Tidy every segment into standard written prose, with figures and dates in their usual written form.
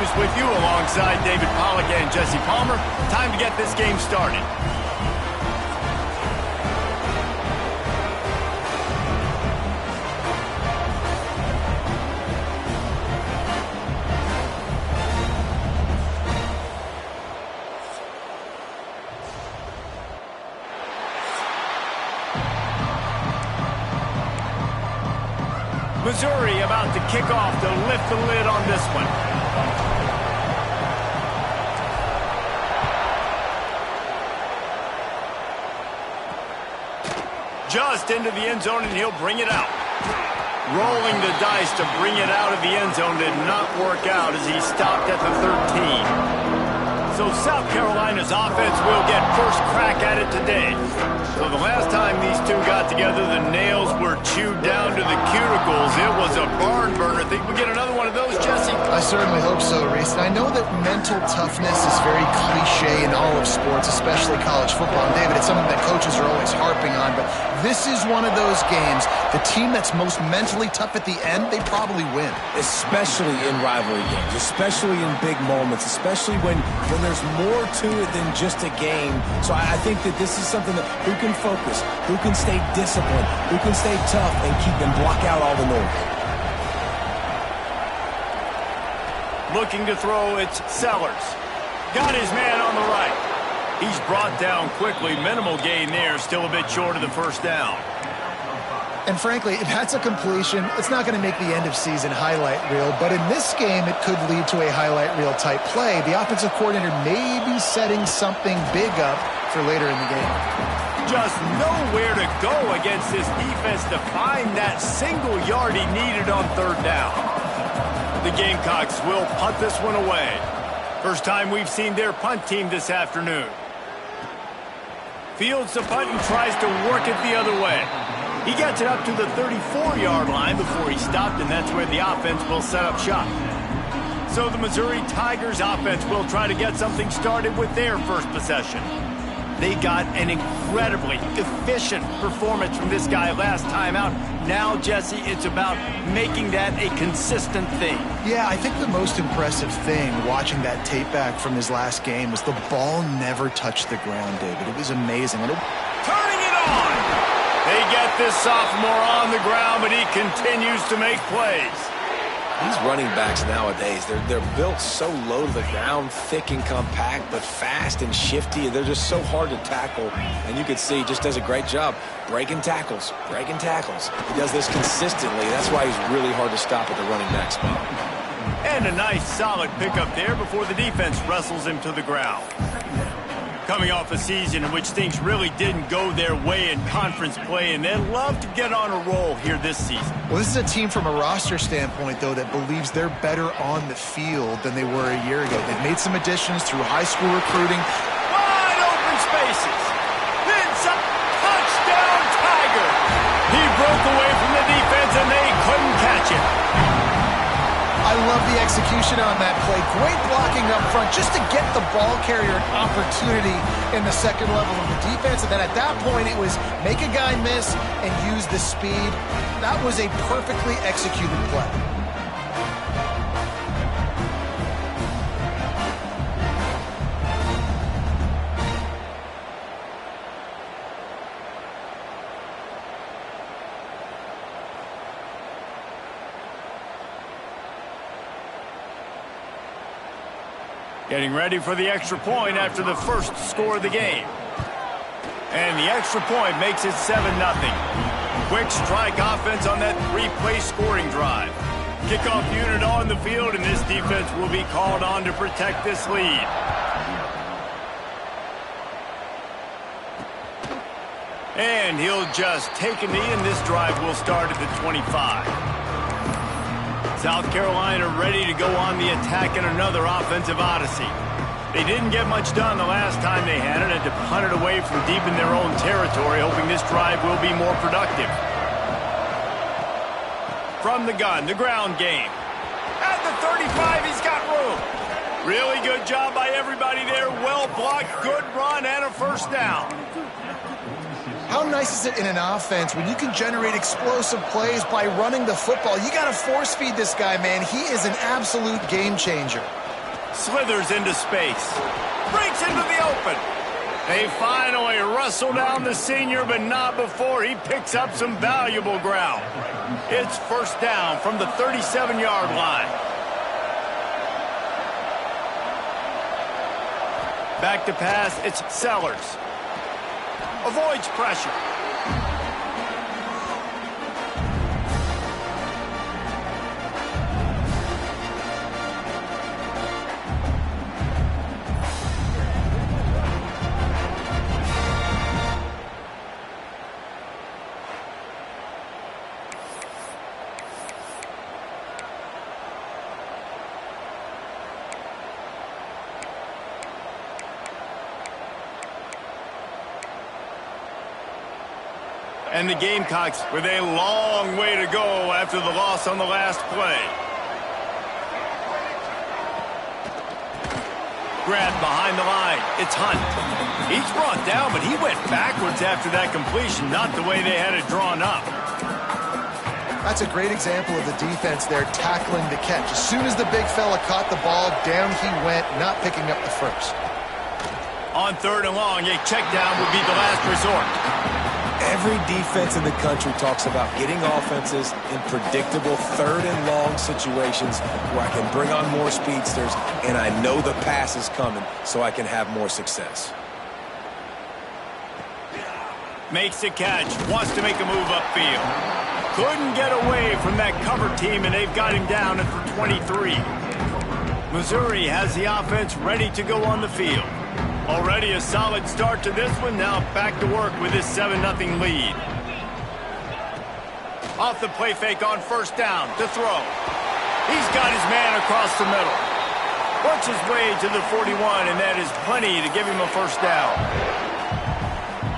Davis with you alongside David Pollack and Jesse Palmer. Time to get this game started. Missouri about to kick off to lift the lid on this one. Just into the end zone, and he'll bring it out. Rolling the dice to bring it out of the end zone did not work out as he stopped at the 13. So South Carolina's offense will get first crack at it today. So the last time these two got together, the nails were chewed down to the cuticles. It was a barn burner. Think we get another one of those, Jesse? I certainly hope so, Reese. And I know that mental toughness is very cliche in all of sports, especially college football. And David, it's something that coaches are always harping on. But this is one of those games. The team that's most mentally tough at the end, they probably win. Especially in rivalry games, especially in big moments, especially when there's more to it than just a game. So I think that this is something that who can focus, who can stay disciplined, who can stay tough and keep and block out all the noise. Looking to throw, it's Sellers. Got his man on the right. He's brought down quickly. Minimal gain there, still a bit short of the first down. And frankly, if that's a completion, it's not going to make the end-of-season highlight reel. But in this game, it could lead to a highlight reel type play. The offensive coordinator may be setting something big up for later in the game. Just nowhere to go against this defense to find that single yard he needed on third down. The Gamecocks will punt this one away. First time we've seen their punt team this afternoon. Fields the punt and tries to work it the other way. He gets it up to the 34-yard line before he stopped, and that's where the offense will set up shop. So the Missouri Tigers offense will try to get something started with their first possession. They got an incredibly efficient performance from this guy last time out. Now, Jesse, it's about making that a consistent thing. Yeah, I think the most impressive thing watching that tape back from his last game was the ball never touched the ground, David. It was amazing. Turning it on! They get this sophomore on the ground, but he continues to make plays. These running backs nowadays, they're built so low to the ground, thick and compact, but fast and shifty. They're just so hard to tackle. And you can see he just does a great job breaking tackles, breaking tackles. He does this consistently. That's why he's really hard to stop at the running back spot. And a nice solid pickup there before the defense wrestles him to the ground. Coming off a season in which things really didn't go their way in conference play, and they'd love to get on a roll here this season. Well, this is a team from a roster standpoint, though, that believes they're better on the field than they were a year ago. They've made some additions through high school recruiting. Wide open spaces. Then some touchdown Tiger. He broke away from the defense, and they couldn't catch him. I love the execution on that play. Great blocking up front just to get the ball carrier an opportunity in the second level of the defense. And then at that point, it was make a guy miss and use the speed. That was a perfectly executed play. Getting ready for the extra point after the first score of the game. And the extra point makes it 7-0. Quick strike offense on that three-play scoring drive. Kickoff unit on the field, and this defense will be called on to protect this lead. And he'll just take a knee, and this drive will start at the 25. South Carolina ready to go on the attack in another offensive odyssey. They didn't get much done the last time they had it, and to punt it away from deep in their own territory, hoping this drive will be more productive. From the gun, the ground game. At the 35, he's got room. Really good job by everybody there. Well blocked, good run, and a first down. How nice is it in an offense when you can generate explosive plays by running the football? You got to force feed this guy, man. He is an absolute game changer. Slithers into space. Breaks into the open. They finally wrestle down the senior, but not before he picks up some valuable ground. It's first down from the 37-yard line. Back to pass, it's Sellers. Avoids pressure. And the Gamecocks with a long way to go after the loss on the last play. Grabbed behind the line. It's Hunt. He's brought down, but he went backwards after that completion, not the way they had it drawn up. That's a great example of the defense there tackling the catch. As soon as the big fella caught the ball, down he went, not picking up the first. On third and long, a check down would be the last resort. Every defense in the country talks about getting offenses in predictable third and long situations where I can bring on more speedsters and I know the pass is coming so I can have more success. Makes the catch, wants to make a move upfield. Couldn't get away from that cover team, and they've got him down at the 23. Missouri has the offense ready to go on the field. Already a solid start to this one. Now back to work with his 7-0 lead. Off the play fake on first down to throw. He's got his man across the middle. Works his way to the 41, and that is plenty to give him a first down.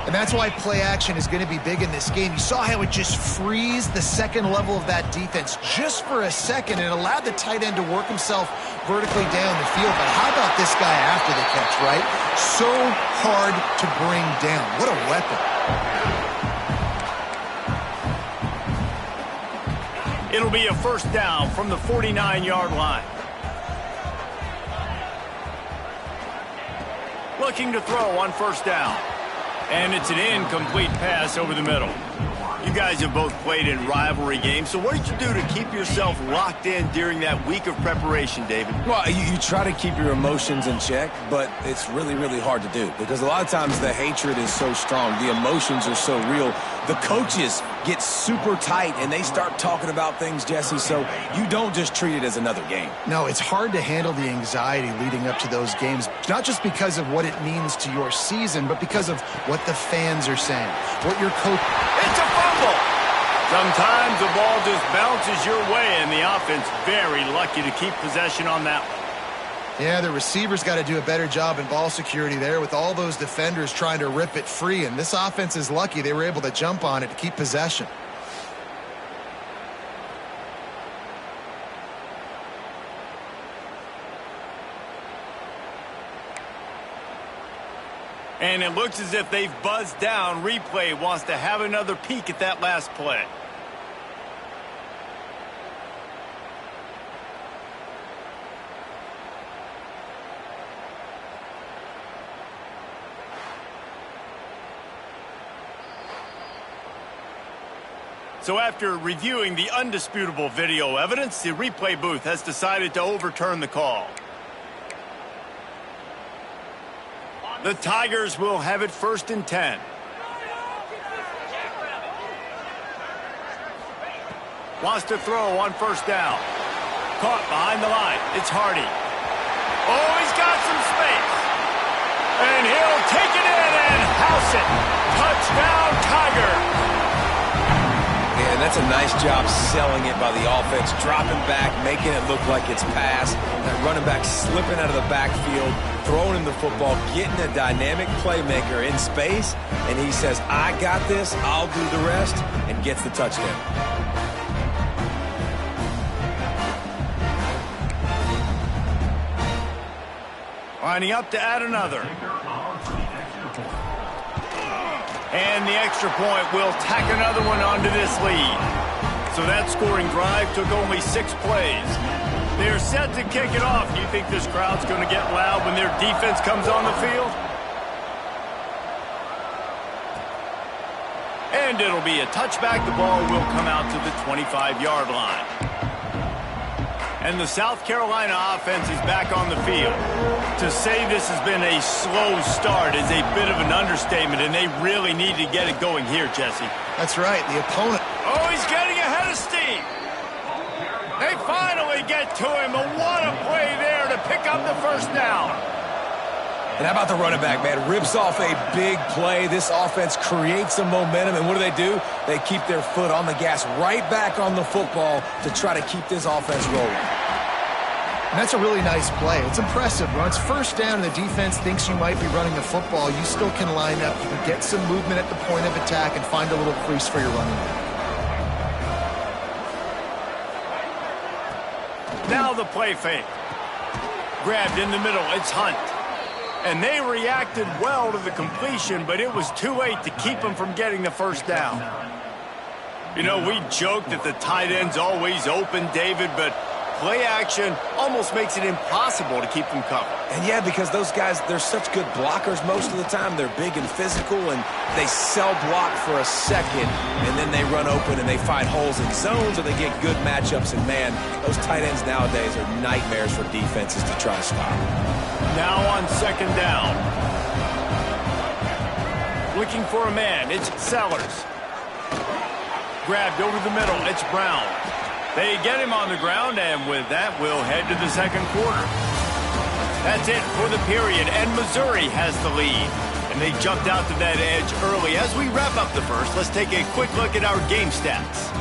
And that's why play action is going to be big in this game. You saw how it just frees the second level of that defense just for a second and allowed the tight end to work himself vertically down the field. But how about this guy after the catch, right? So hard to bring down. What a weapon. It'll be a first down from the 49-yard line. Looking to throw on first down. And it's an incomplete pass over the middle. You guys have both played in rivalry games, so what did you do to keep yourself locked in during that week of preparation, David? Well, you try to keep your emotions in check, but it's really, really hard to do because a lot of times the hatred is so strong. The emotions are so real. The coaches get super tight, and they start talking about things, Jesse, so you don't just treat it as another game. No, it's hard to handle the anxiety leading up to those games, not just because of what it means to your season, but because of what the fans are saying, what your coach... It's a fumble! Sometimes the ball just bounces your way, and the offense very lucky to keep possession on that one. Yeah, the receivers got to do a better job in ball security there with all those defenders trying to rip it free, and this offense is lucky they were able to jump on it to keep possession. And it looks as if they've buzzed down. Replay wants to have another peek at that last play. So after reviewing the undisputable video evidence, the replay booth has decided to overturn the call. The Tigers will have it first and 10. Wants to throw on first down. Caught behind the line. It's Hardy. Oh, he's got some space. And he'll take it in and house it. Touchdown, Tiger. And that's a nice job selling it by the offense, dropping back, making it look like it's pass. That running back slipping out of the backfield, throwing him the football, getting a dynamic playmaker in space, and he says, I got this, I'll do the rest, and gets the touchdown. Lining up to add another. And the extra point will tack another one onto this lead. So that scoring drive took only 6 plays. They're set to kick it off. Do you think this crowd's going to get loud when their defense comes on the field? And it'll be a touchback. The ball will come out to the 25-yard line. And the South Carolina offense is back on the field. To say this has been a slow start is a bit of an understatement, and they really need to get it going here, Jesse. That's right. The opponent. Oh, he's getting ahead of steam. They finally get to him, and what a play there to pick up the first down. And how about the running back, man? Rips off a big play. This offense creates some momentum, and what do? They keep their foot on the gas right back on the football to try to keep this offense rolling. And that's a really nice play. It's impressive. When it's first down and the defense thinks you might be running the football, you still can line up. You can get some movement at the point of attack and find a little crease for your running back. Now the play fake. Grabbed in the middle. It's Hunt. And they reacted well to the completion, but it was too late to keep them from getting the first down. You know, we joke that the tight end's always open, David, but play action almost makes it impossible to keep them covered. And yeah, because those guys, they're such good blockers most of the time. They're big and physical, and they sell block for a second, and then they run open and they find holes in zones, or they get good matchups. And man, those tight ends nowadays are nightmares for defenses to try to stop. Now on second down. Looking for a man. It's Sellers. Grabbed over the middle. It's Brown. They get him on the ground, and with that, we'll head to the second quarter. That's it for the period, and Missouri has the lead. And they jumped out to that edge early. As we wrap up the first, let's take a quick look at our game stats.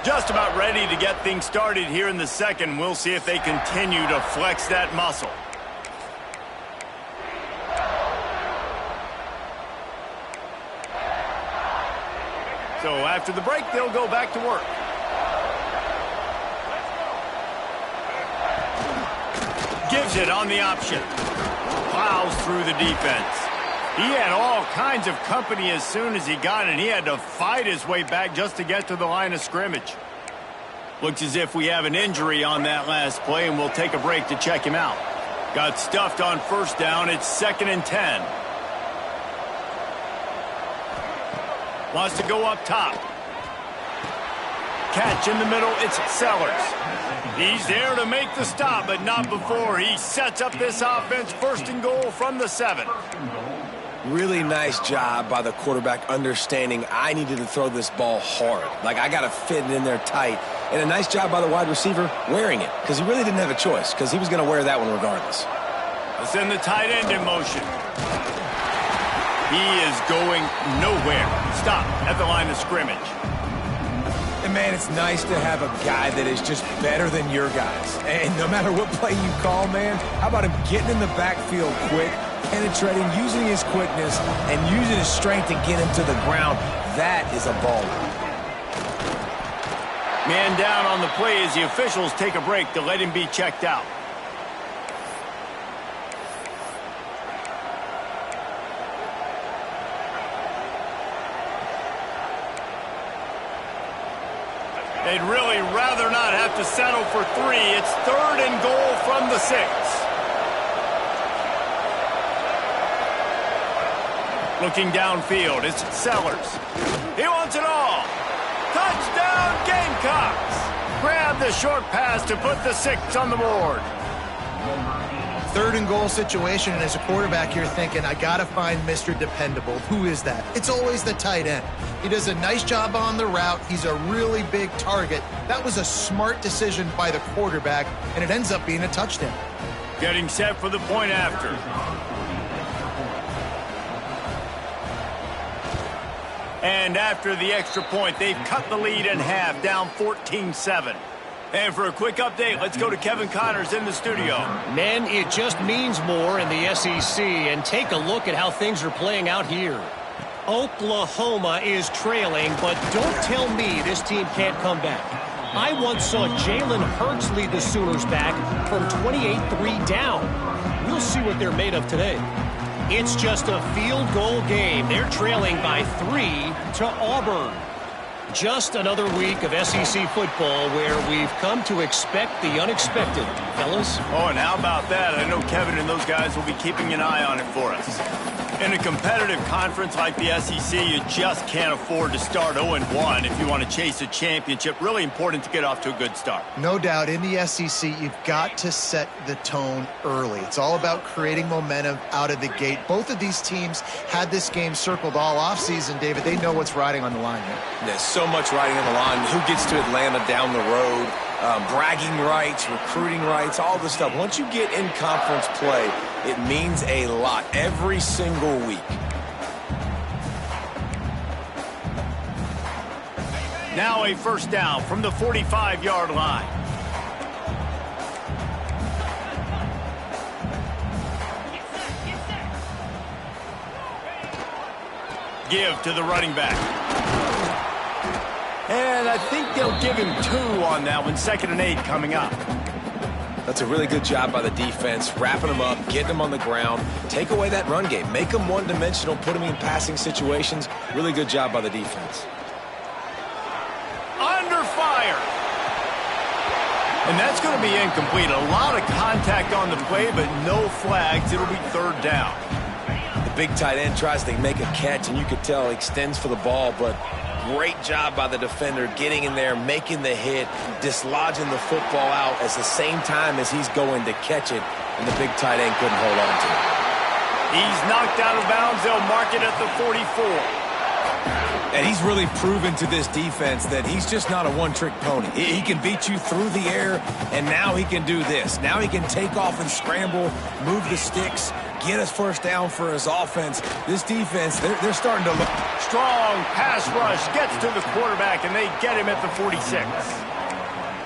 Just about ready to get things started here in the second. We'll see if they continue to flex that muscle. So after the break, they'll go back to work. Gives it on the option. Plows through the defense. He had all kinds of company as soon as he got it. He had to fight his way back just to get to the line of scrimmage. Looks as if we have an injury on that last play, and we'll take a break to check him out. Got stuffed on first down. It's 2nd and 10. Wants to go up top. Catch in the middle. It's Sellers. He's there to make the stop, but not before he sets up this offense. 1st and goal from the 7. Really nice job by the quarterback understanding I needed to throw this ball hard. Like, I got to fit it in there tight. And a nice job by the wide receiver wearing it, because he really didn't have a choice, because he was going to wear that one regardless. Let's send the tight end in motion. He is going nowhere. Stop at the line of scrimmage. And, man, it's nice to have a guy that is just better than your guys. And no matter what play you call, man, how about him getting in the backfield quick, penetrating, using his quickness, and using his strength to get him to the ground? That is a baller. Man down on the play as the officials take a break to let him be checked out. They'd really rather not have to settle for 3. It's 3rd and goal from the 6. Looking downfield, it's Sellers. He wants it all. Touchdown, Gamecocks. Grab the short pass to put the 6 on the board. 3rd and goal situation, and as a quarterback, you're thinking, I got to find Mr. Dependable. Who is that? It's always the tight end. He does a nice job on the route. He's a really big target. That was a smart decision by the quarterback, and it ends up being a touchdown. Getting set for the point after. And after the extra point, they've cut the lead in half, down 14-7. And for a quick update, let's go to Kevin Connors in the studio. Men, it just means more in the SEC, and take a look at how things are playing out here. Oklahoma is trailing, but don't tell me this team can't come back. I once saw Jalen Hurts lead the Sooners back from 28-3 down. We'll see what they're made of today. It's just a field goal game. They're trailing by 3 to Auburn. Just another week of SEC football where we've come to expect the unexpected, fellas. Oh, and how about that? I know Kevin and those guys will be keeping an eye on it for us. In a competitive conference like the SEC, you just can't afford to start 0-1 if you want to chase a championship. Really important to get off to a good start. No doubt, in the SEC, you've got to set the tone early. It's all about creating momentum out of the gate. Both of these teams had this game circled all offseason, David. They know what's riding on the line here. There's so much riding on the line. Who gets to Atlanta down the road? Bragging rights, recruiting rights, all this stuff. Once you get in conference play, it means a lot every single week. Now a first down from the 45-yard line. Give to the running back. And I think they'll give him 2 on that one. 2nd and 8 coming up. That's a really good job by the defense, wrapping them up, getting them on the ground, take away that run game, make them one-dimensional, put them in passing situations. Really good job by the defense. Under fire. And that's going to be incomplete. A lot of contact on the play, but no flags. It'll be 3rd down. The big tight end tries to make a catch, and you could tell he extends for the ball, but great job by the defender getting in there, making the hit, dislodging the football out at the same time as he's going to catch it, and the big tight end couldn't hold on to it. He's knocked out of bounds. They'll mark it at the 44. And he's really proven to this defense that he's just not a one-trick pony. He can beat you through the air, and now he can do this. Now he can take off and scramble, move the sticks, get us first down for his offense. This defense, they're starting to look. Strong pass rush gets to the quarterback, and they get him at the 46.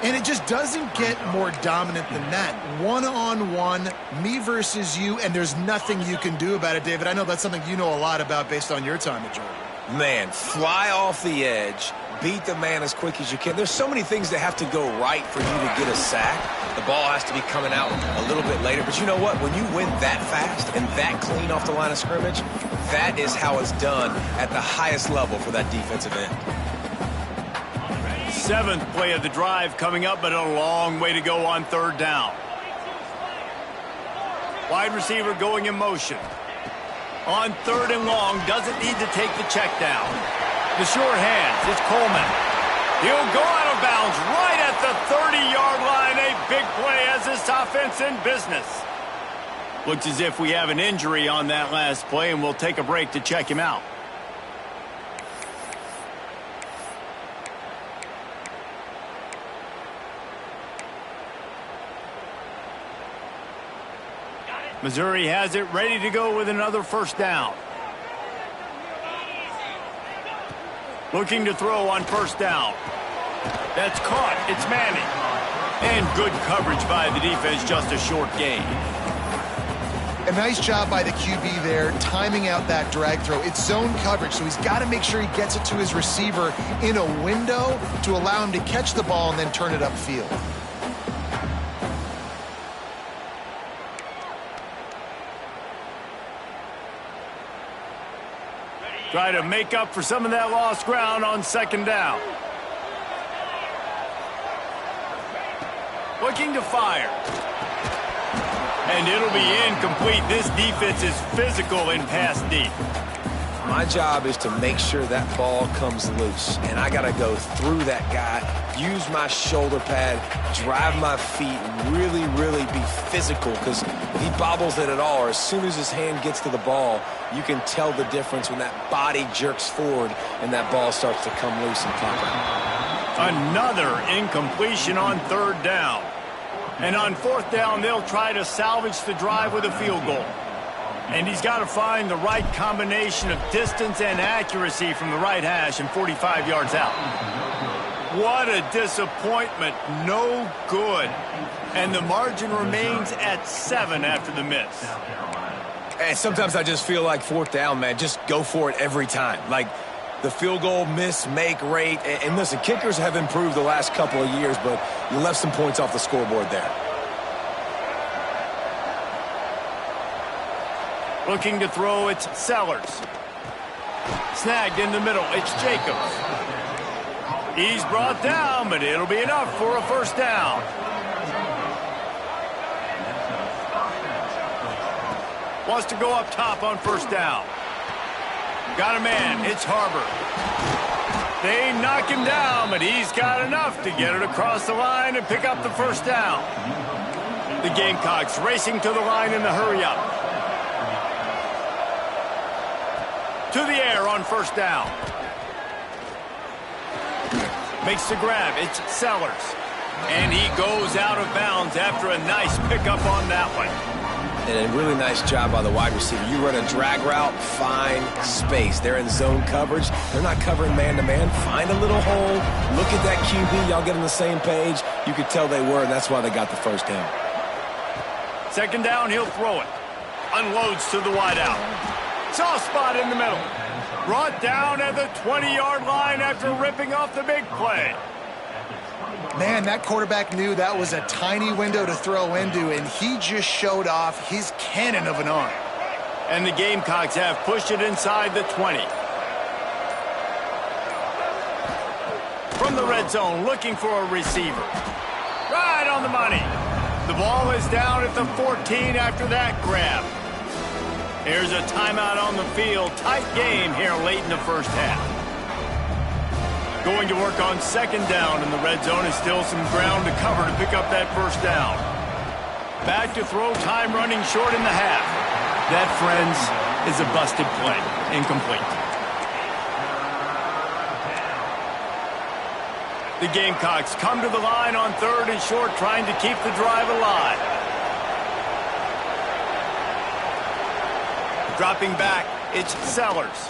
And it just doesn't get more dominant than that. One-on-one, me versus you, and there's nothing you can do about it, David. I know that's something you know a lot about based on your time at Georgia. Man, fly off the edge, beat the man as quick as you can. There's so many things that have to go right for you to get a sack. The ball has to be coming out a little bit later. But you know what? When you win that fast and that clean off the line of scrimmage, that is how it's done at the highest level for that defensive end. 7th play of the drive coming up, but a long way to go on 3rd down. Wide receiver going in motion. On 3rd and long, doesn't need to take the check down. The short hands, it's Coleman. He'll go out of bounds right at the 30-yard line. A big play as this offense in business. Looks as if we have an injury on that last play, and we'll take a break to check him out. Missouri has it ready to go with another first down. Looking to throw on first down. That's caught. It's Manning. And good coverage by the defense, just a short gain. A nice job by the QB there, timing out that drag throw. It's zone coverage, so he's got to make sure he gets it to his receiver in a window to allow him to catch the ball and then turn it upfield. Try to make up for some of that lost ground on 2nd down. Looking to fire. And it'll be incomplete. This defense is physical in pass deep. My job is to make sure that ball comes loose, and I got to go through that guy, use my shoulder pad, drive my feet, and really, really be physical, because if he bobbles it at all, or as soon as his hand gets to the ball, you can tell the difference when that body jerks forward and that ball starts to come loose and pop out. Another incompletion on 3rd down. And on 4th down, they'll try to salvage the drive with a field goal. And he's got to find the right combination of distance and accuracy from the right hash and 45 yards out. What a disappointment. No good. And the margin remains at 7 after the miss. And sometimes I just feel like 4th down, man, just go for it every time. Like the field goal miss, make rate. And listen, kickers have improved the last couple of years, but you left some points off the scoreboard there. Looking to throw, it's Sellers. Snagged in the middle, it's Jacobs. He's brought down, but it'll be enough for a first down. Wants to go up top on first down. Got a man, it's Harbor. They knock him down, but he's got enough to get it across the line and pick up the first down. The Gamecocks racing to the line in the hurry-up. To the air on first down. Makes the grab, it's Sellers. And he goes out of bounds after a nice pickup on that one. And a really nice job by the wide receiver. You run a drag route, find space. They're in zone coverage. They're not covering man-to-man. Find a little hole. Look at that QB. Y'all get on the same page. You could tell they were, and that's why they got the first down. Second down, he'll throw it. Unloads to the wideout. Soft spot in the middle. Brought down at the 20-yard line after ripping off the big play. Man, that quarterback knew that was a tiny window to throw into, and he just showed off his cannon of an arm. And the Gamecocks have pushed it inside the 20. From the red zone, looking for a receiver. Right on the money. The ball is down at the 14 after that grab. Here's a timeout on the field. Tight game here late in the first half. Going to work on second down in the red zone. Is still some ground to cover to pick up that first down. Back to throw, time running short in the half. That, friends, is a busted play. Incomplete. The Gamecocks come to the line on third and short, trying to keep the drive alive. Dropping back, it's Sellers.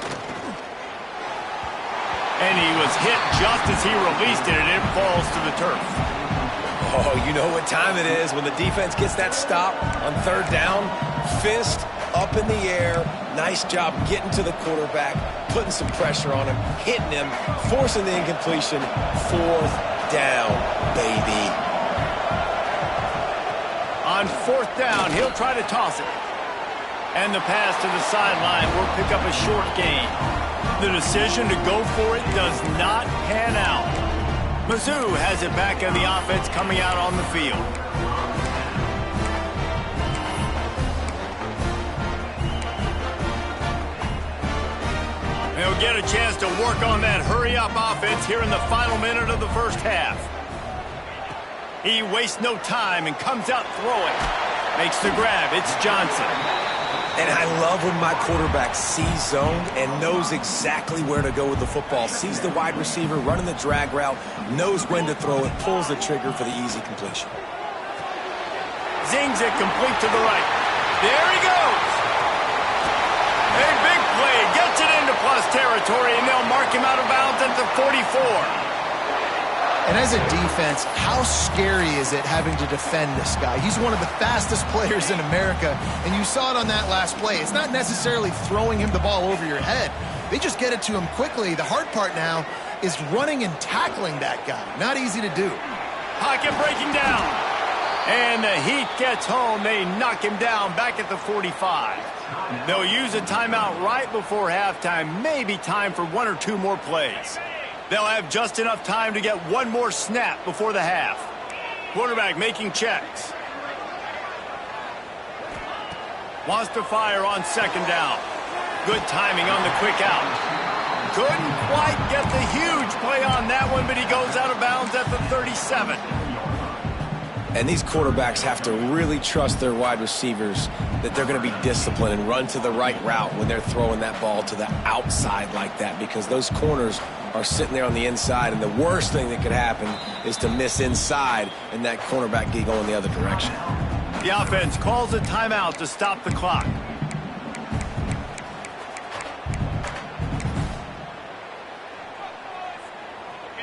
And he was hit just as he released it, and it falls to the turf. Oh, you know what time it is when the defense gets that stop on third down. Fist up in the air. Nice job getting to the quarterback, putting some pressure on him, hitting him, forcing the incompletion. Fourth down, baby. On fourth down, he'll try to toss it. And the pass to the sideline will pick up a short gain. The decision to go for it does not pan out. Mizzou has it back in the offense coming out on the field. They'll get a chance to work on that hurry-up offense here in the final minute of the first half. He wastes no time and comes out throwing. Makes the grab. It's Johnson. And I love when my quarterback sees zone and knows exactly where to go with the football. Sees the wide receiver running the drag route, knows when to throw it, pulls the trigger for the easy completion. Zings it complete to the right. There he goes. A big play. Gets it into plus territory, and they'll mark him out of bounds at the 44. And as a defense, how scary is it having to defend this guy? He's one of the fastest players in America, and you saw it on that last play. It's not necessarily throwing him the ball over your head. They just get it to him quickly. The hard part now is running and tackling that guy. Not easy to do. Pocket breaking down. And the heat gets home. They knock him down back at the 45. They'll use a timeout right before halftime. Maybe time for one or two more plays. They'll have just enough time to get one more snap before the half. Quarterback making checks. Wants to fire on second down. Good timing on the quick out. Couldn't quite get the huge play on that one, but he goes out of bounds at the 37. And these quarterbacks have to really trust their wide receivers that they're going to be disciplined and run to the right route when they're throwing that ball to the outside like that, because those corners are sitting there on the inside, and the worst thing that could happen is to miss inside and that cornerback get going the other direction. The offense calls a timeout to stop the clock.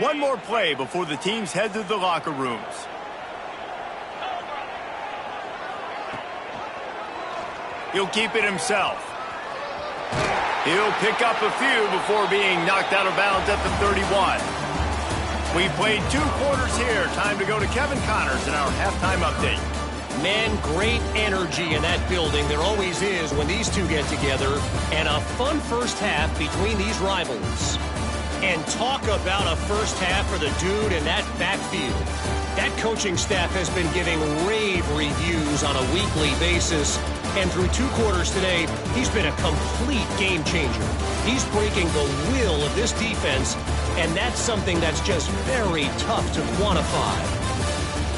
One more play before the teams head to the locker rooms. He'll keep it himself. He'll pick up a few before being knocked out of bounds at the 31. We've played 2 quarters here. Time to go to Kevin Connors in our halftime update. Man, great energy in that building. There always is when these two get together. And a fun first half between these rivals. And talk about a first half for the dude in that backfield. That coaching staff has been giving rave reviews on a weekly basis. And through 2 quarters today, he's been a complete game changer. He's breaking the will of this defense, and that's something that's just very tough to quantify.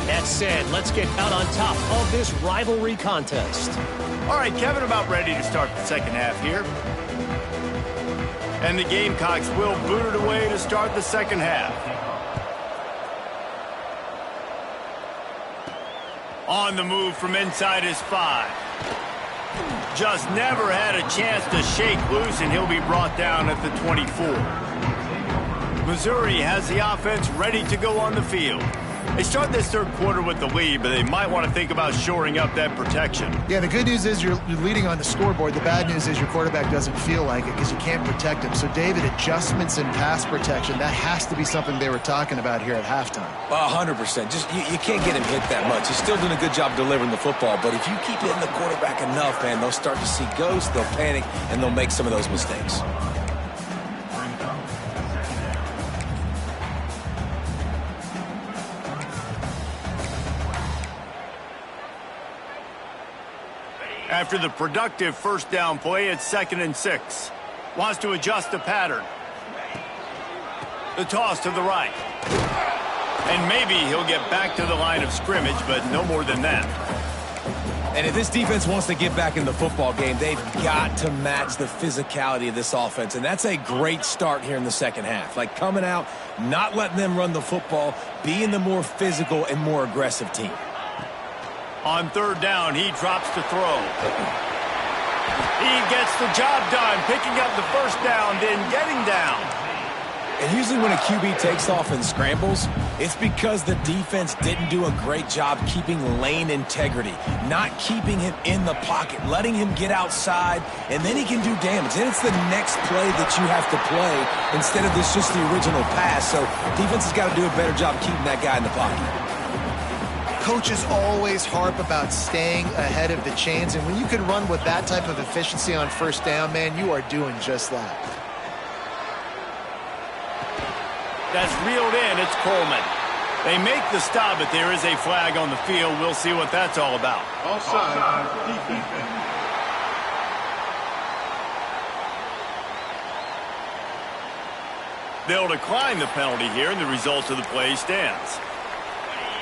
That said, let's get out on top of this rivalry contest. All right, Kevin, about ready to start the second half here. And the Gamecocks will boot it away to start the second half. On the move from inside his 5. Just never had a chance to shake loose, and he'll be brought down at the 24. Missouri has the offense ready to go on the field. They start this third quarter with the lead, but they might want to think about shoring up that protection. Yeah, the good news is you're leading on the scoreboard. The bad news is your quarterback doesn't feel like it because you can't protect him. So, David, adjustments in pass protection, that has to be something they were talking about here at halftime. 100%. Just you can't get him hit that much. He's still doing a good job delivering the football, but if you keep hitting the quarterback enough, man, they'll start to see ghosts, they'll panic, and they'll make some of those mistakes. After the productive first down play, it's 2nd and 6. Wants to adjust the pattern. The toss to the right. And maybe he'll get back to the line of scrimmage, but no more than that. And if this defense wants to get back in the football game, they've got to match the physicality of this offense. And that's a great start here in the second half. Like coming out, not letting them run the football, being the more physical and more aggressive team. On third down, he drops to throw. He gets the job done, picking up the first down, then getting down. And usually when a QB takes off and scrambles, it's because the defense didn't do a great job keeping lane integrity, not keeping him in the pocket, letting him get outside, and then he can do damage. Then it's the next play that you have to play instead of this just the original pass. So defense has got to do a better job keeping that guy in the pocket. Coaches always harp about staying ahead of the chains, and when you can run with that type of efficiency on first down, man, you are doing just that. That's reeled in. It's Coleman. They make the stop, but there is a flag on the field. We'll see what that's all about. Offside, defense. They'll decline the penalty here, and the result of the play stands.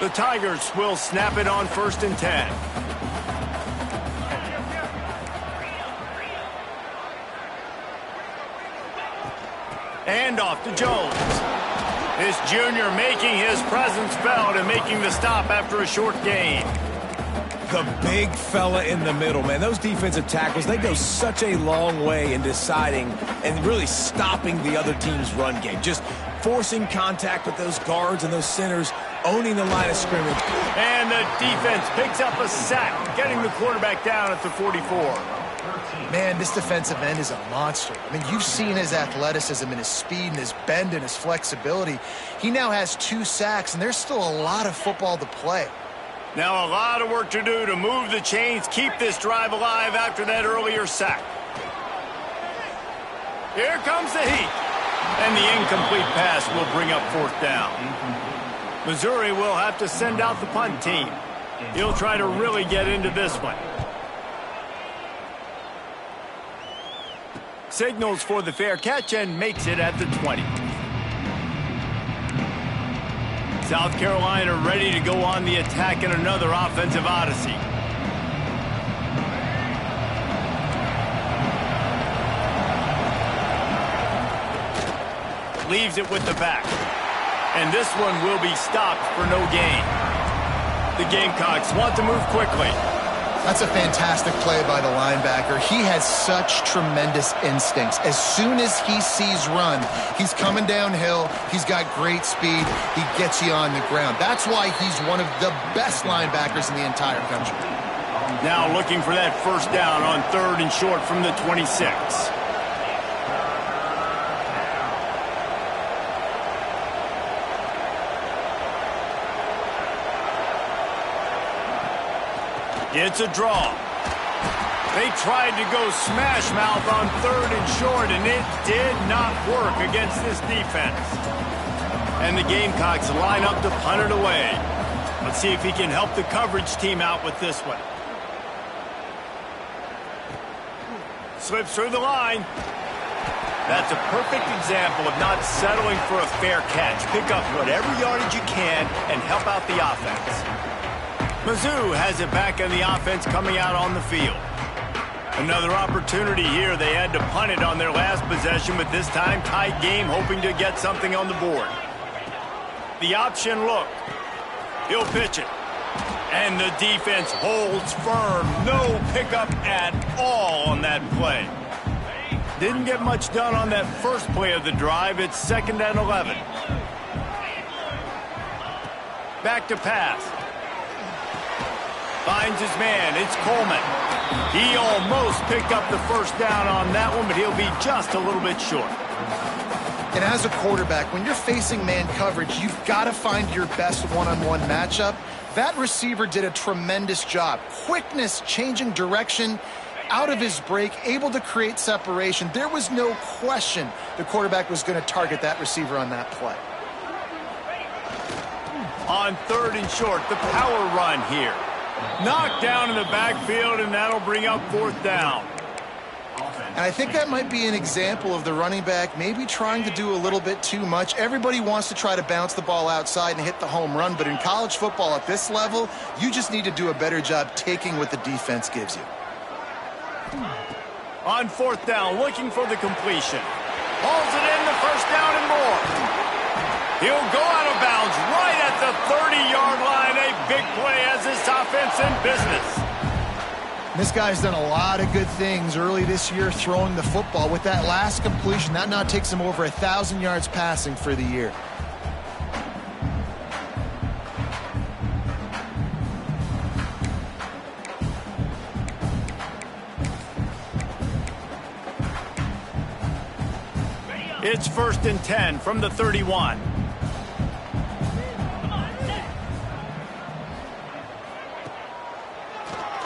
The Tigers will snap it on 1st and 10. And off to Jones. This junior making his presence felt and making the stop after a short gain. The big fella in the middle, man. Those defensive tackles, they go such a long way in deciding and really stopping the other team's run game. Just forcing contact with those guards and those centers, owning the line of scrimmage. And the defense picks up a sack, getting the quarterback down at the 44. Man, this defensive end is a monster. I mean, you've seen his athleticism and his speed and his bend and his flexibility. He now has 2 sacks, and there's still a lot of football to play. Now a lot of work to do to move the chains, keep this drive alive after that earlier sack. Here comes the heat. And the incomplete pass will bring up 4th down. Missouri will have to send out the punt team. He'll try to really get into this one. Signals for the fair catch and makes it at the 20. South Carolina ready to go on the attack in another offensive odyssey. Leaves it with the back. And this one will be stopped for no gain. The Gamecocks want to move quickly. That's a fantastic play by the linebacker. He has such tremendous instincts. As soon as he sees run, he's coming downhill. He's got great speed. He gets you on the ground. That's why he's one of the best linebackers in the entire country. Now looking for that first down on 3rd and short from the 26. It's a draw. They tried to go smash mouth on 3rd and short, and it did not work against this defense. And the Gamecocks line up to punt it away. Let's see if he can help the coverage team out with this one. Slips through the line. That's a perfect example of not settling for a fair catch. Pick up whatever yardage you can and help out the offense. Mizzou has it back on the offense coming out on the field. Another opportunity here. They had to punt it on their last possession, but this time tight game, hoping to get something on the board. The option look. He'll pitch it. And the defense holds firm. No pickup at all on that play. Didn't get much done on that first play of the drive. It's 2nd and 11. Back to pass. Finds his man. It's Coleman. He almost picked up the first down on that one, but he'll be just a little bit short. And as a quarterback, when you're facing man coverage, you've got to find your best one-on-one matchup. That receiver did a tremendous job. Quickness, changing direction, out of his break, able to create separation. There was no question the quarterback was going to target that receiver on that play. On 3rd and short, the power run here. Knocked down in the backfield, and that'll bring up 4th down. And I think that might be an example of the running back maybe trying to do a little bit too much. Everybody wants to try to bounce the ball outside and hit the home run, but in college football at this level, you just need to do a better job taking what the defense gives you. On 4th down, looking for the completion. Hauls it in, the 1st down and more. He'll go out of bounds right at the 30-yard line. A big play as this offense in business. This guy's done a lot of good things early this year throwing the football. With that last completion, that now takes him over 1,000 yards passing for the year. It's 1st and 10 from the 31.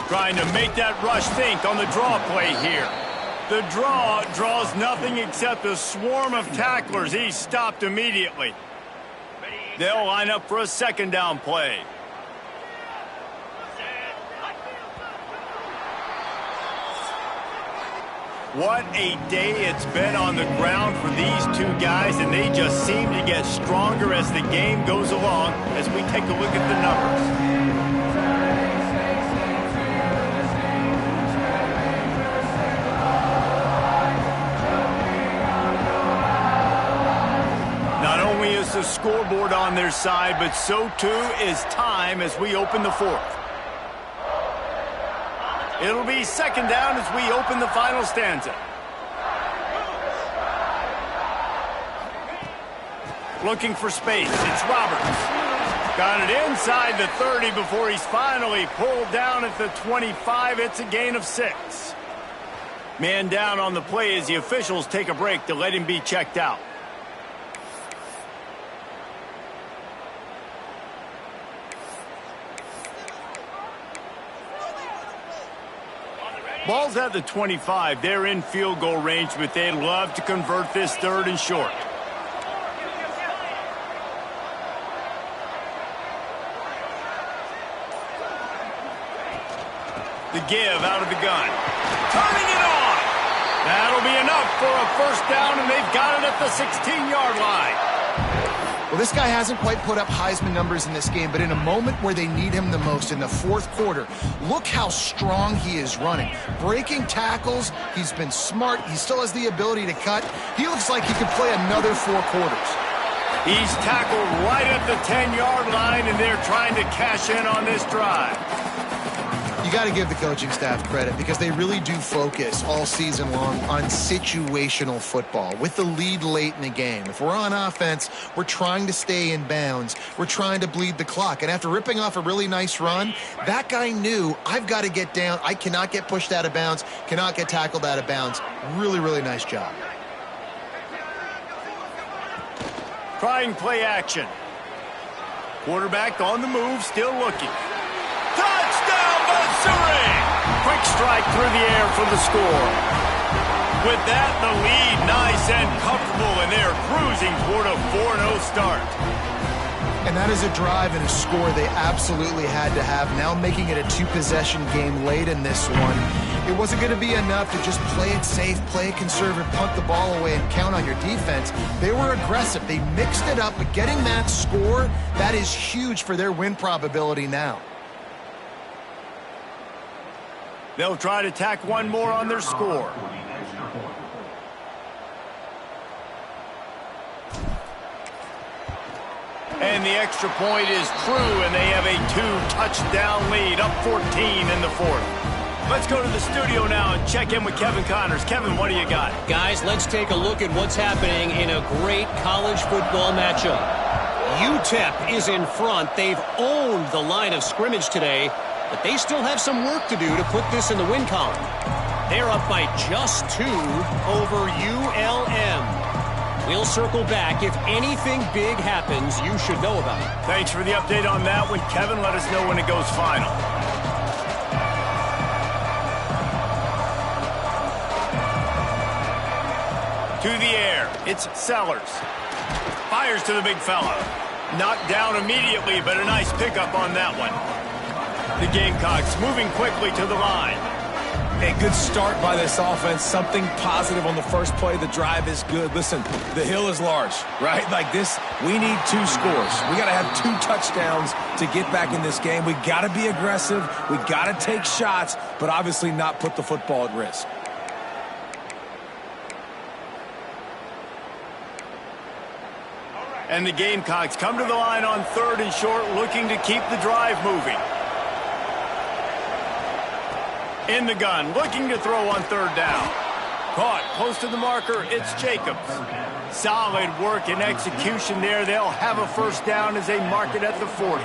Trying to make that rush think on the draw play here. The draw draws nothing except a swarm of tacklers. He's stopped immediately. They'll line up for a 2nd down play. What a day it's been on the ground for these two guys, and they just seem to get stronger as the game goes along as we take a look at the numbers. Is the scoreboard on their side, but so too is time as we open the 4th. It'll be 2nd down as we open the final stanza. Looking for space. It's Roberts. Got it inside the 30 before he's finally pulled down at the 25. It's a gain of 6. Man down on the play as the officials take a break to let him be checked out. Ball's at the 25. They're in field goal range, but they'd love to convert this 3rd and short. The give out of the gun. Turning it on. That'll be enough for a 1st down, and they've got it at the 16-yard line. Well, this guy hasn't quite put up Heisman numbers in this game, but in a moment where they need him the most, in the 4th quarter, look how strong he is running. Breaking tackles, he's been smart, he still has the ability to cut. He looks like he could play another 4 quarters. He's tackled right at the 10-yard line, and they're trying to cash in on this drive. You got to give the coaching staff credit because they really do focus all season long on situational football with the lead late in the game. If we're on offense, we're trying to stay in bounds. We're trying to bleed the clock. And after ripping off a really nice run, that guy knew, I've got to get down. I cannot get pushed out of bounds, cannot get tackled out of bounds. Really, really nice job. Trying play action. Quarterback on the move, still looking. Touchdown! Missouri! Quick strike through the air for the score. With that, the lead nice and comfortable, and they're cruising toward a 4-0 start. And that is a drive and a score they absolutely had to have. Now making it a two-possession game late in this one. It wasn't going to be enough to just play it safe, play it conservative, punt the ball away, and count on your defense. They were aggressive. They mixed it up, but getting that score, that is huge for their win probability now. They'll try to tack one more on their score. And the extra point is true, and they have a 2-touchdown lead, up 14 in the fourth. Let's go to the studio now and check in with Kevin Connors. Kevin, what do you got? Guys, let's take a look at what's happening in a great college football matchup. UTEP is in front. They've owned the line of scrimmage today, but they still have some work to do to put this in the win column. They're up by just 2 over ULM. We'll circle back. If anything big happens, you should know about it. Thanks for the update on that one, Kevin. Let us know when it goes final. To the air, it's Sellers. Fires to the big fella. Knocked down immediately, but a nice pickup on that one. The Gamecocks moving quickly to the line. A good start by this offense. Something positive on the first play. The drive is good. Listen, the hill is large, right? Like this, we need 2 scores. We got to have 2 touchdowns to get back in this game. We got to be aggressive. We got to take shots, but obviously not put the football at risk. And the Gamecocks come to the line on 3rd and short, looking to keep the drive moving. In the gun, looking to throw on 3rd down. Caught close to the marker, it's Jacobs. Solid work and execution there. They'll have a first down as they mark it at the 40.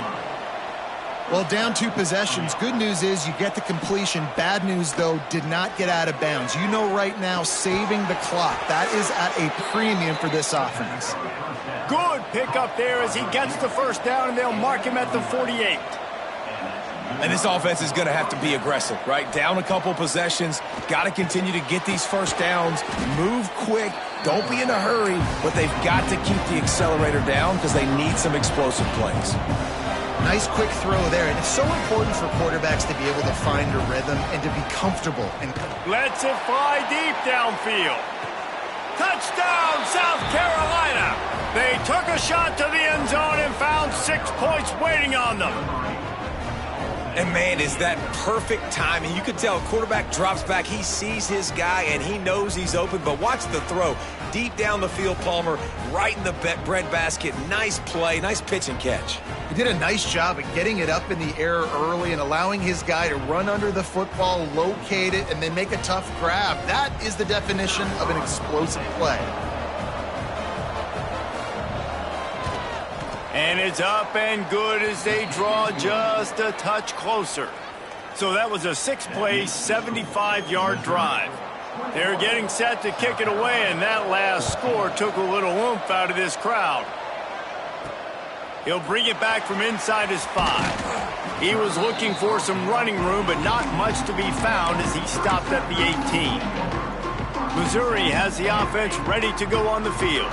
Well, down 2 possessions. Good news is you get the completion. Bad news, though, did not get out of bounds. You know right now, saving the clock. That is at a premium for this offense. Good pickup there as he gets the first down, and they'll mark him at the 48. And this offense is going to have to be aggressive, right? Down a couple possessions. Got to continue to get these first downs. Move quick. Don't be in a hurry. But they've got to keep the accelerator down because they need some explosive plays. Nice quick throw there. And it's so important for quarterbacks to be able to find a rhythm and to be comfortable. And lets it fly deep downfield. Touchdown, South Carolina. They took a shot to the end zone and found 6 points waiting on them. And, man, is that perfect timing. You can tell quarterback drops back. He sees his guy, and he knows he's open. But watch the throw. Deep down the field, Palmer, right in the bread basket. Nice play, nice pitch and catch. He did a nice job of getting it up in the air early and allowing his guy to run under the football, locate it, and then make a tough grab. That is the definition of an explosive play. And it's up and good as they draw just a touch closer. So that was a 6-play, 75-yard drive. They're getting set to kick it away, and that last score took a little oomph out of this crowd. He'll bring it back from inside his 5. He was looking for some running room, but not much to be found as he stopped at the 18. Missouri has the offense ready to go on the field.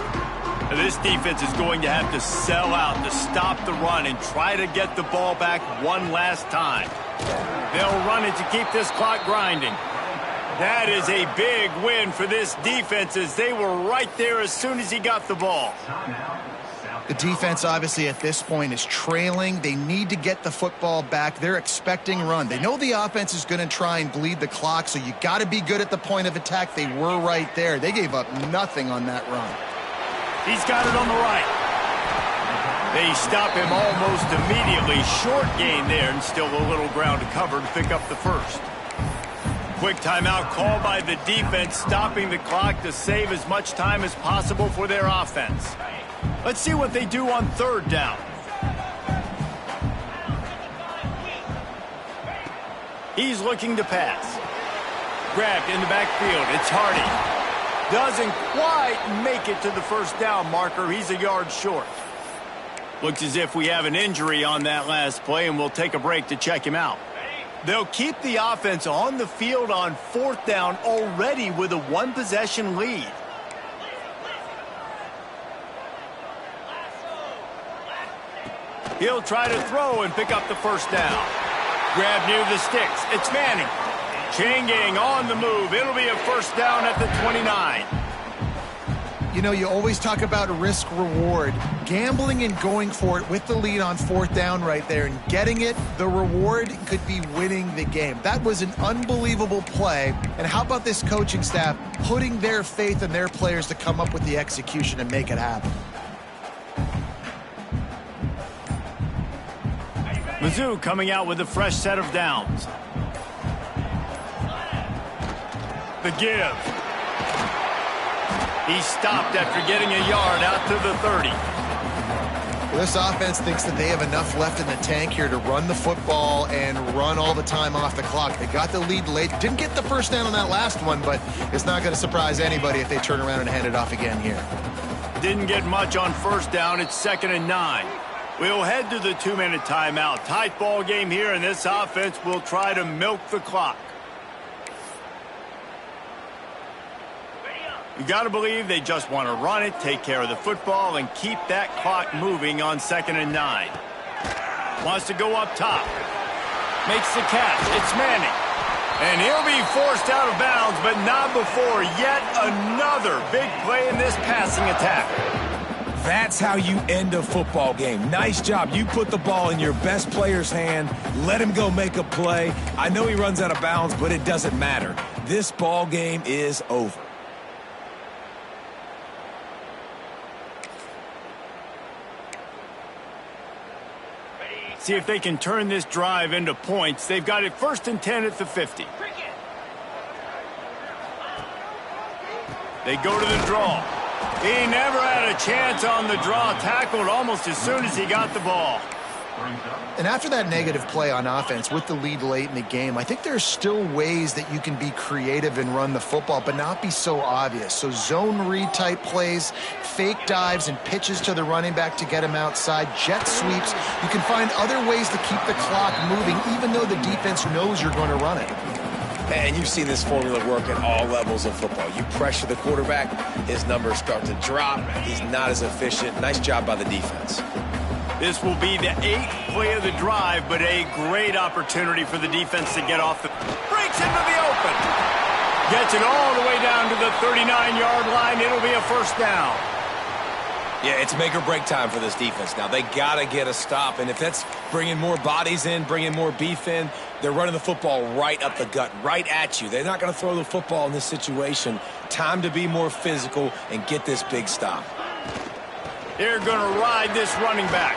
This defense is going to have to sell out to stop the run and try to get the ball back one last time. They'll run it to keep this clock grinding. That is a big win for this defense as they were right there as soon as he got the ball. The defense obviously at this point is trailing. They need to get the football back. They're expecting run. They know the offense is going to try and bleed the clock, so you got to be good at the point of attack. They were right there. They gave up nothing on that run. He's got it on the right. They stop him almost immediately. Short gain there and still a little ground to cover to pick up the first. Quick timeout call by the defense, stopping the clock to save as much time as possible for their offense. Let's see what they do on 3rd down. He's looking to pass. Grabbed in the backfield. It's Hardy. Doesn't quite make it to the first down marker. He's a yard short. Looks as if we have an injury on that last play, and we'll take a break to check him out. They'll keep the offense on the field on 4th down already with a one-possession lead. He'll try to throw and pick up the first down. Grab near the sticks. It's Manning. Chain gang on the move. It'll be a first down at the 29. You know, you always talk about risk-reward. Gambling and going for it with the lead on 4th down right there and getting it, the reward could be winning the game. That was an unbelievable play. And how about this coaching staff putting their faith in their players to come up with the execution and make it happen? Mizzou coming out with a fresh set of downs. The give. He stopped after getting a yard out to the 30. Well, this offense thinks that they have enough left in the tank here to run the football and run all the time off the clock. They got the lead late. Didn't get the first down on that last one, but it's not going to surprise anybody if they turn around and hand it off again here. Didn't get much on first down. It's 2nd and 9. We'll head to the 2-minute timeout. Tight ball game here, and this offense will try to milk the clock. You got to believe they just want to run it, take care of the football, and keep that clock moving on 2nd and 9. Wants to go up top. Makes the catch. It's Manning. And he'll be forced out of bounds, but not before yet another big play in this passing attack. That's how you end a football game. Nice job. You put the ball in your best player's hand. Let him go make a play. I know he runs out of bounds, but it doesn't matter. This ball game is over. See if they can turn this drive into points. They've got it 1st and 10 at the 50. They go to the draw. He never had a chance on the draw. Tackled almost as soon as he got the ball. And after that negative play on offense with the lead late in the game, I think there's still ways that you can be creative and run the football, but not be so obvious. So zone read type plays, fake dives and pitches to the running back to get him outside, jet sweeps. You can find other ways to keep the clock moving, even though the defense knows you're going to run it. And you've seen this formula work at all levels of football. You pressure the quarterback, his numbers start to drop. He's not as efficient. Nice job by the defense. This will be the 8th play of the drive, but a great opportunity for the defense to get off the... Breaks into the open. Gets it all the way down to the 39-yard line. It'll be a first down. Yeah, it's make or break time for this defense now. They got to get a stop, and if that's bringing more bodies in, bringing more beef in, they're running the football right up the gut, right at you. They're not going to throw the football in this situation. Time to be more physical and get this big stop. They're going to ride this running back.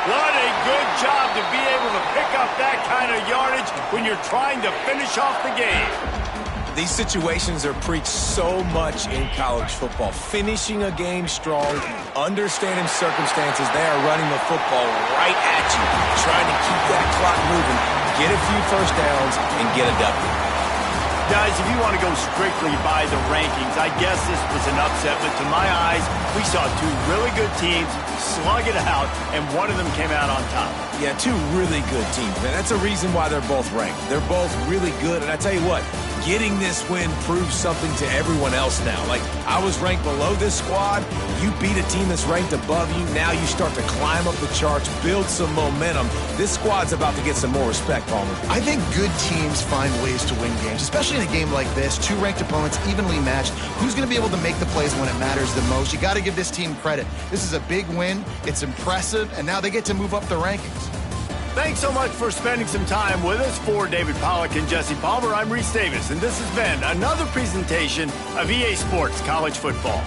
What a good job to be able to pick up that kind of yardage when you're trying to finish off the game. These situations are preached so much in college football. Finishing a game strong, understanding circumstances. They are running the football right at you, trying to keep that clock moving, get a few first downs, and get a W. Guys, if you want to go strictly by the rankings, I guess this was an upset, but to my eyes, we saw two really good teams slug it out, and one of them came out on top. Yeah, two really good teams, man. That's a reason why they're both ranked. They're both really good, and I tell you what, getting this win proves something to everyone else now. Like, I was ranked below this squad. You beat a team that's ranked above you. Now you start to climb up the charts, build some momentum. This squad's about to get some more respect, Palmer. I think good teams find ways to win games, especially in a game like this. Two ranked opponents evenly matched. Who's going to be able to make the plays when it matters the most? You got to give this team credit. This is a big win. It's impressive, and now they get to move up the rankings. Thanks so much for spending some time with us. For David Pollack and Jesse Palmer, I'm Reese Davis, and this has been another presentation of EA Sports College Football.